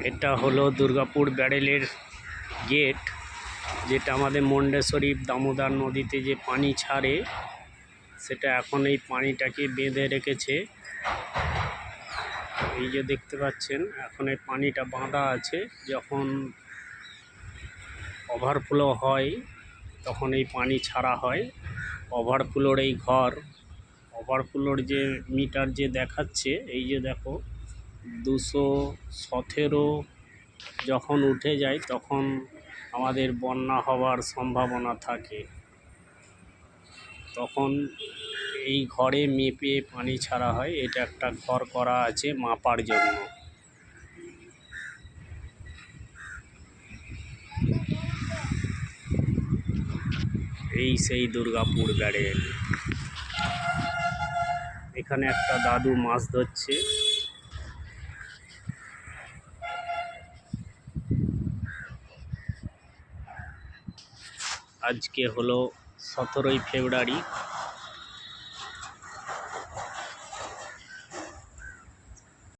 এটা হলো দুর্গাপুর ব্যারেলের গেট, যেটা আমাদের মুন্ডেশ্বরী দামোদর নদীতে যে পানি ছাড়ে সেটা এখন এই পানিটাকে বেঁধে রেখেছে। এই যে দেখতে পাচ্ছেন এখন এই পানিটা বাঁধা আছে, যখন ওভারফ্লো হয় তখন এই পানি ছাড়া হয়। ওভারফ্লোর এই ঘর, ওভারফ্লোর যে মিটার যে দেখাচ্ছে, এই যে দেখো 217 যখন উঠে যায় তখন আমাদের বন্যা হওয়ার সম্ভাবনা থাকে। তখন এই ঘরে মেপে পানি ছাড়া হয়। এটা একটা ঘর করা আছে মাপার জন্য। এই সেই দুর্গাপুর ব্যারেল। এখানে একটা দাদু মাছ ধরছে। আজকে হলো 17ই ফেব্রুয়ারি।